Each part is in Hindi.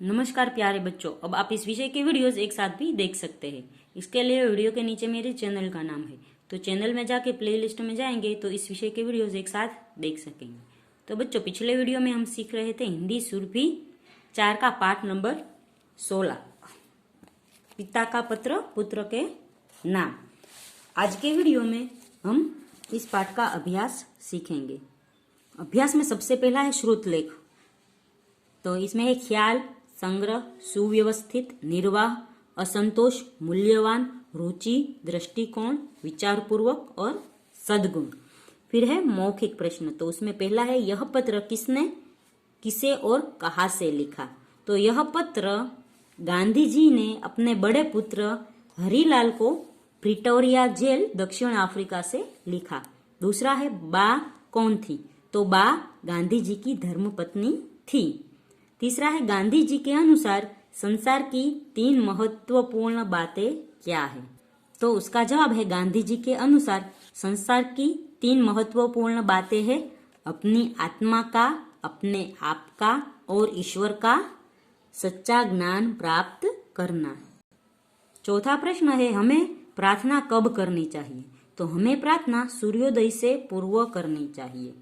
नमस्कार प्यारे बच्चों, अब आप इस विषय के वीडियोस एक साथ भी देख सकते हैं। इसके लिए वीडियो के नीचे मेरे चैनल का नाम है, तो चैनल में जाके प्लेलिस्ट में जाएंगे तो इस विषय के वीडियोस एक साथ देख सकेंगे। तो बच्चों, पिछले वीडियो में हम सीख रहे थे हिंदी सुरभि 4 का पाठ नंबर 16, पिता का पत्र पुत्र के नाम। आज के वीडियो में हम इस पाठ का अभ्यास सीखेंगे। अभ्यास में सबसे पहला है श्रुत लेख। तो इसमें है ख्याल, संग्रह, सुव्यवस्थित, निर्वाह, असंतोष, मूल्यवान, रुचि, दृष्टिकोण, विचारपूर्वक और सद्गुण। फिर है मौखिक प्रश्न। तो उसमें पहला है यह पत्र किसने, किसे और कहाँ से लिखा। तो यह पत्र गांधी जी ने अपने बड़े पुत्र हरिलाल को प्रिटोरिया जेल दक्षिण अफ्रीका से लिखा। दूसरा है बा कौन थी। तो बा गांधी जी की धर्मपत्नी थी। तीसरा है गांधी जी के अनुसार संसार की 3 महत्वपूर्ण बातें क्या है। तो उसका जवाब है गांधी जी के अनुसार संसार की 3 महत्वपूर्ण बातें हैं अपनी आत्मा का, अपने आप का और ईश्वर का सच्चा ज्ञान प्राप्त करना। चौथा प्रश्न है हमें प्रार्थना कब करनी चाहिए। तो हमें प्रार्थना सूर्योदय से पूर्व करनी चाहिए।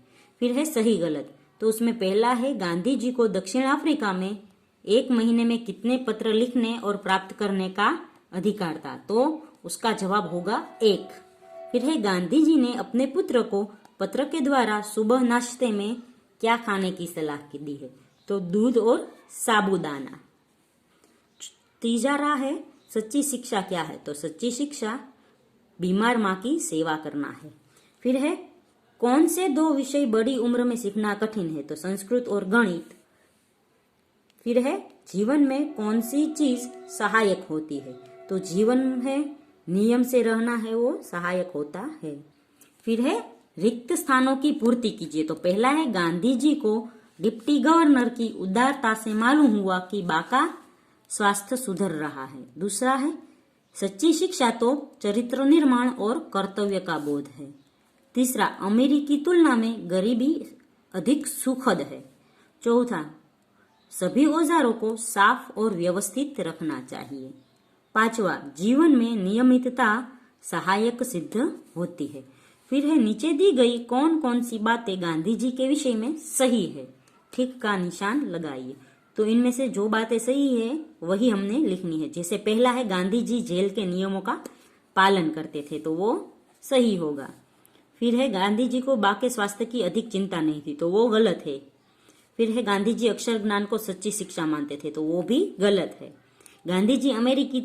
फिर है सही गलत। तो उसमें पहला है गांधी जी को दक्षिण अफ्रीका में 1 महीने में कितने पत्र लिखने और प्राप्त करने का अधिकार था। तो उसका जवाब होगा 1। फिर है गांधी जी ने अपने पुत्र को पत्र के द्वारा सुबह नाश्ते में क्या खाने की सलाह दी है। तो दूध और साबूदाना। तीसरा रहा है सच्ची शिक्षा क्या है। तो सच्ची शिक्षा बीमार माँ की सेवा करना है। फिर है कौन से 2 विषय बड़ी उम्र में सीखना कठिन है। तो संस्कृत और गणित। फिर है जीवन में कौन सी चीज सहायक होती है। तो जीवन है नियम से रहना है वो सहायक होता है। फिर है रिक्त स्थानों की पूर्ति कीजिए। तो पहला है गांधी जी को डिप्टी गवर्नर की उदारता से मालूम हुआ कि बा का स्वास्थ्य सुधर रहा है। दूसरा है सच्ची शिक्षा तो चरित्र निर्माण और कर्तव्य का बोध है। तीसरा अमीरी की तुलना में गरीबी अधिक सुखद है। चौथा सभी औजारों को साफ और व्यवस्थित रखना चाहिए। पांचवा जीवन में नियमितता सहायक सिद्ध होती है। फिर है नीचे दी गई कौन कौन सी बातें गांधी जी के विषय में सही है, ठीक का निशान लगाइए। तो इनमें से जो बातें सही है वही हमने लिखनी है। जैसे पहला है गांधी जी जेल के नियमों का पालन करते थे, तो वो सही होगा। फिर है गांधी जी को बाके स्वास्थ्य की अधिक चिंता नहीं थी, तो वो गलत है। फिर है गांधी जी अक्षर ज्ञान को सच्ची शिक्षा मानते थे, तो वो भी गलत है। गांधी जी अमेरिकी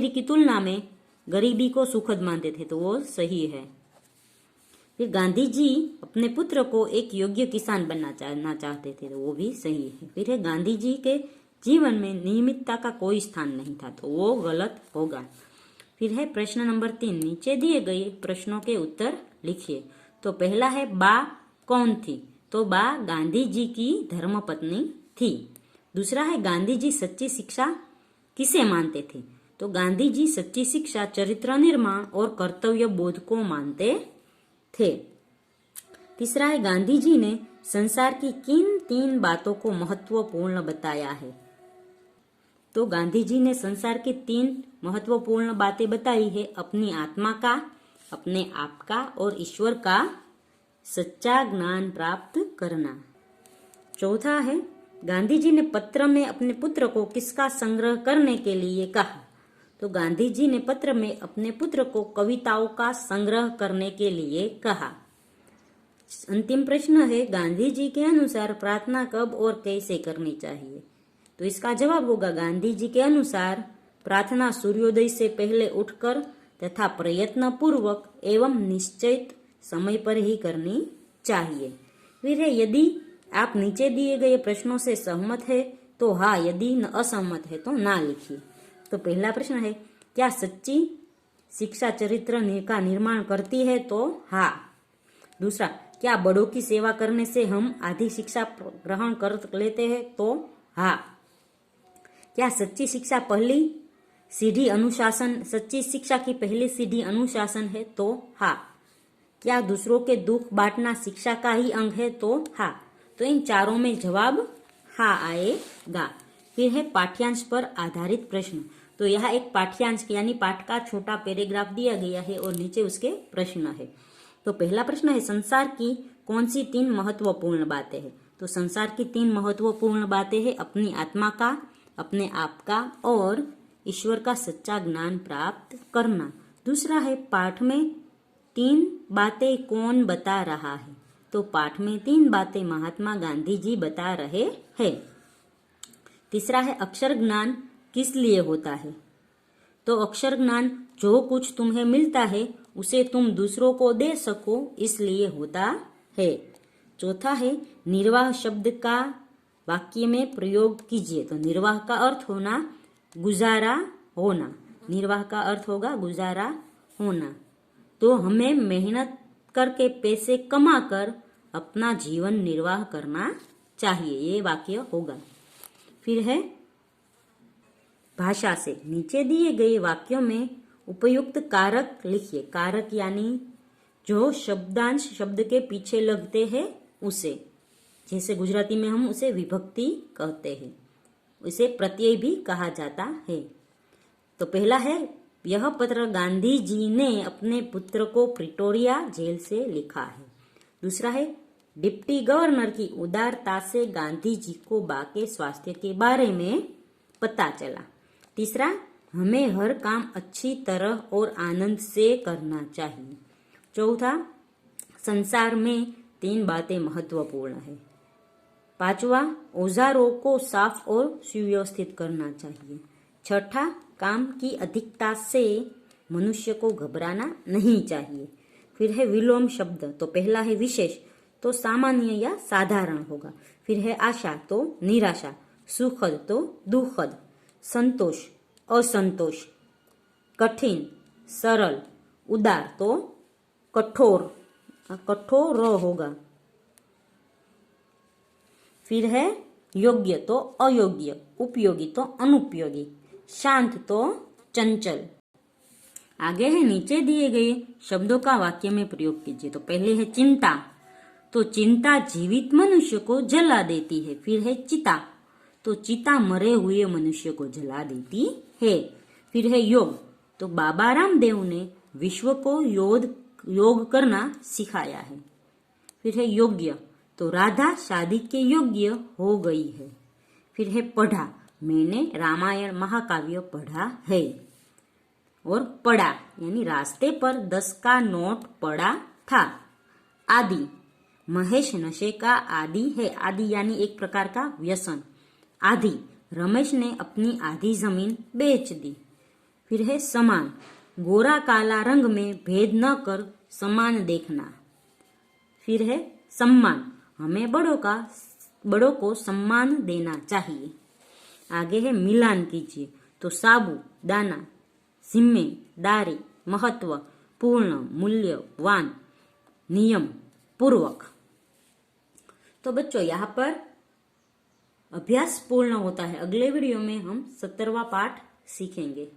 की तुलना में गरीबी को सुखद मानते थे, तो वो सही है। फिर गांधी जी अपने पुत्र को एक योग्य किसान बनना चाहते थे, तो वो भी सही है। फिर है गांधी जी के जीवन में नियमितता का कोई स्थान नहीं था, तो वो गलत होगा। फिर है प्रश्न नंबर 3, नीचे दिए गए प्रश्नों के उत्तर लिखिए। तो पहला है बा कौन थी। तो बा गांधी जी की धर्मपत्नी थी। दूसरा है गांधी जी सच्ची शिक्षा किसे मानते थे। तो गांधी जी सच्ची शिक्षा चरित्र निर्माण और कर्तव्य बोध को मानते थे। तीसरा है गांधी जी ने संसार की किन 3 बातों को महत्वपूर्ण बताया है। तो गांधी जी ने संसार की 3 महत्वपूर्ण बातें बताई है अपनी आत्मा का, अपने आप का और ईश्वर का सच्चा ज्ञान प्राप्त करना। चौथा है गांधी जी ने पत्र में अपने पुत्र को किसका संग्रह करने के लिए कहा। तो गांधी जी ने पत्र में अपने पुत्र को कविताओं का संग्रह करने के लिए कहा। अंतिम प्रश्न है गांधी जी के अनुसार प्रार्थना कब और कैसे करनी चाहिए। तो इसका जवाब होगा गांधी जी के अनुसार प्रार्थना सूर्योदय से पहले उठकर तथा प्रयत्न पूर्वक एवं निश्चित समय पर ही करनी चाहिए। फिर है यदि आप नीचे दिए गए प्रश्नों से सहमत है तो हाँ, यदि असहमत है तो ना लिखिए। तो पहला प्रश्न है क्या सच्ची शिक्षा चरित्र का निर्माण करती है। तो हाँ। दूसरा क्या बड़ों की सेवा करने से हम आधी शिक्षा ग्रहण कर लेते हैं। तो हाँ। क्या सच्ची शिक्षा सच्ची शिक्षा की पहली सीढ़ी अनुशासन है। तो हाँ। क्या दूसरों के दुख बांटना शिक्षा का ही अंग है। तो हाँ। तो इन चारों में जवाब हाँ आएगा। फिर है पाठ्यांश पर आधारित प्रश्न। तो यह एक पाठ्यांश यानी पाठ का छोटा पैराग्राफ दिया गया है और नीचे उसके प्रश्न है। तो पहला प्रश्न है, संसार की कौन सी 3 महत्वपूर्ण बातें हैं? तो संसार की 3 महत्वपूर्ण बातें हैं, अपनी आत्मा का, अपने आप का और ईश्वर का सच्चा ज्ञान प्राप्त करना। दूसरा है, पाठ में 3 बातें कौन बता रहा है? तो पाठ में 3 बातें महात्मा गांधी जी बता रहे हैं। तीसरा है, अक्षर ज्ञान किस लिए होता है? तो अक्षर ज्ञान जो कुछ तुम्हें मिलता है उसे तुम दूसरों को दे सको इसलिए होता है। चौथा है, निर्वाह शब्द का वाक्य में प्रयोग कीजिए। तो निर्वाह का अर्थ होना गुजारा होना, निर्वाह का अर्थ होगा गुजारा होना। तो हमें मेहनत करके पैसे कमाकर अपना जीवन निर्वाह करना चाहिए, ये वाक्य होगा। फिर है भाषा से नीचे दिए गए वाक्यों में उपयुक्त कारक लिखिए। कारक यानी जो शब्दांश शब्द के पीछे लगते हैं उसे, जैसे गुजराती में हम उसे विभक्ति कहते हैं, उसे प्रत्यय भी कहा जाता है। तो पहला है, यह पत्र गांधी जी ने अपने पुत्र को प्रिटोरिया जेल से लिखा है। दूसरा है, डिप्टी गवर्नर की उदारता से गांधी जी को बा के स्वास्थ्य के बारे में पता चला। तीसरा, हमें हर काम अच्छी तरह और आनंद से करना चाहिए। चौथा, संसार में 3 बातें महत्वपूर्ण है। पांचवा, औजारों को साफ और सुव्यवस्थित करना चाहिए। छठा, काम की अधिकता से मनुष्य को घबराना नहीं चाहिए। फिर है विलोम शब्द। तो पहला है विशेष, तो सामान्य या साधारण होगा। फिर है आशा, तो निराशा। सुखद, तो दुखद। संतोष, असंतोष। कठिन, सरल। उदार, तो कठोर, कठोर होगा। फिर है योग्य, तो अयोग्य। उपयोगी, तो अनुपयोगी। शांत, तो चंचल। आगे है, नीचे दिए गए शब्दों का वाक्य में प्रयोग कीजिए। तो पहले है चिंता, तो चिंता जीवित मनुष्य को जला देती है। फिर है चिता, तो चिता मरे हुए मनुष्य को जला देती है। फिर है योग, तो बाबा रामदेव ने विश्व को योग करना सिखाया है। फिर है योग्य, तो राधा शादी के योग्य हो गई है। फिर है पढ़ा, मैंने रामायण महाकाव्य पढ़ा है। और पढ़ा यानी रास्ते पर 10 का नोट पड़ा था। आदि, महेश नशे का आदि है। आदि यानी एक प्रकार का व्यसन। आधी, रमेश ने अपनी आधी जमीन बेच दी। फिर है समान, गोरा काला रंग में भेद न कर समान देखना। फिर है सम्मान, हमें बड़ों को सम्मान देना चाहिए। आगे है मिलान कीजिए, तो साबु, दाना, जिम्मेदारी, महत्व, पूर्ण, मूल्यवान, नियम पूर्वक। तो बच्चों यहाँ पर अभ्यास पूर्ण होता है। अगले वीडियो में हम 17वां पाठ सीखेंगे।